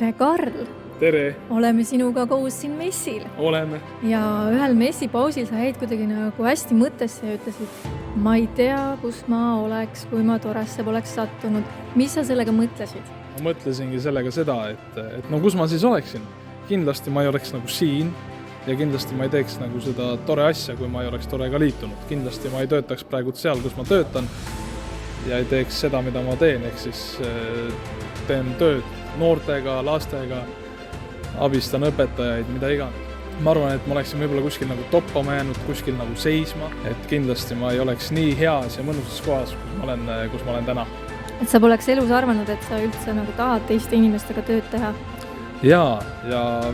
Tere, Karl! Tere! Oleme sinuga koos siin messil. Oleme. Ja ühel messipausil sa jäid kuidagi nagu hästi mõttesse ja ütlesid, ma ei tea, kus ma oleks, kui ma Toresse poleks sattunud. Mis sa sellega mõtlesid? Ma mõtlesingi sellega seda, et no kus ma siis oleksin. Kindlasti ma ei oleks nagu siin ja kindlasti ma ei teeks nagu seda tore asja, kui ma ei oleks Torega liitunud. Kindlasti ma ei töötaks praegu seal, kus ma töötan ja ei teeks seda, mida ma teen, ehk siis teen tööd noortega, lastega, abistan õpetajaid, mida iganes. Ma arvan, et ma oleksin võib-olla kuskil nagu toppama jäänud, kuskil nagu seisma, et kindlasti ma ei oleks nii heas ja mõnusas kohas, kus ma olen täna. Et sa poleks elus arvanud, et sa üldse nagu tahad teiste inimestega tööd teha? Ja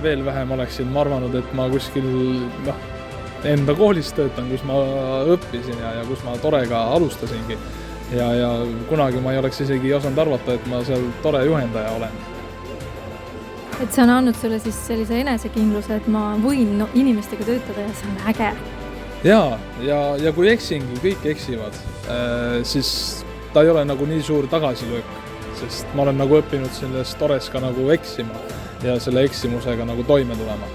veel vähem oleksin ma arvanud, et ma kuskil enda koolis töötan, kus ma õppisin ja kus ma Torega alustasingi. Ja kunagi ma ei oleks isegi osanud arvata, et ma seal tore juhendaja olen. Et see on andnud sulle siis sellise enesekindluse, et ma võin inimestega töötada ja see on äge. Ja kui eksingi, kõik eksivad, siis ta ei ole nagu nii suur tagasilöök, sest ma olen nagu õppinud selles Tores ka nagu eksima ja selle eksimusega nagu toime tulema.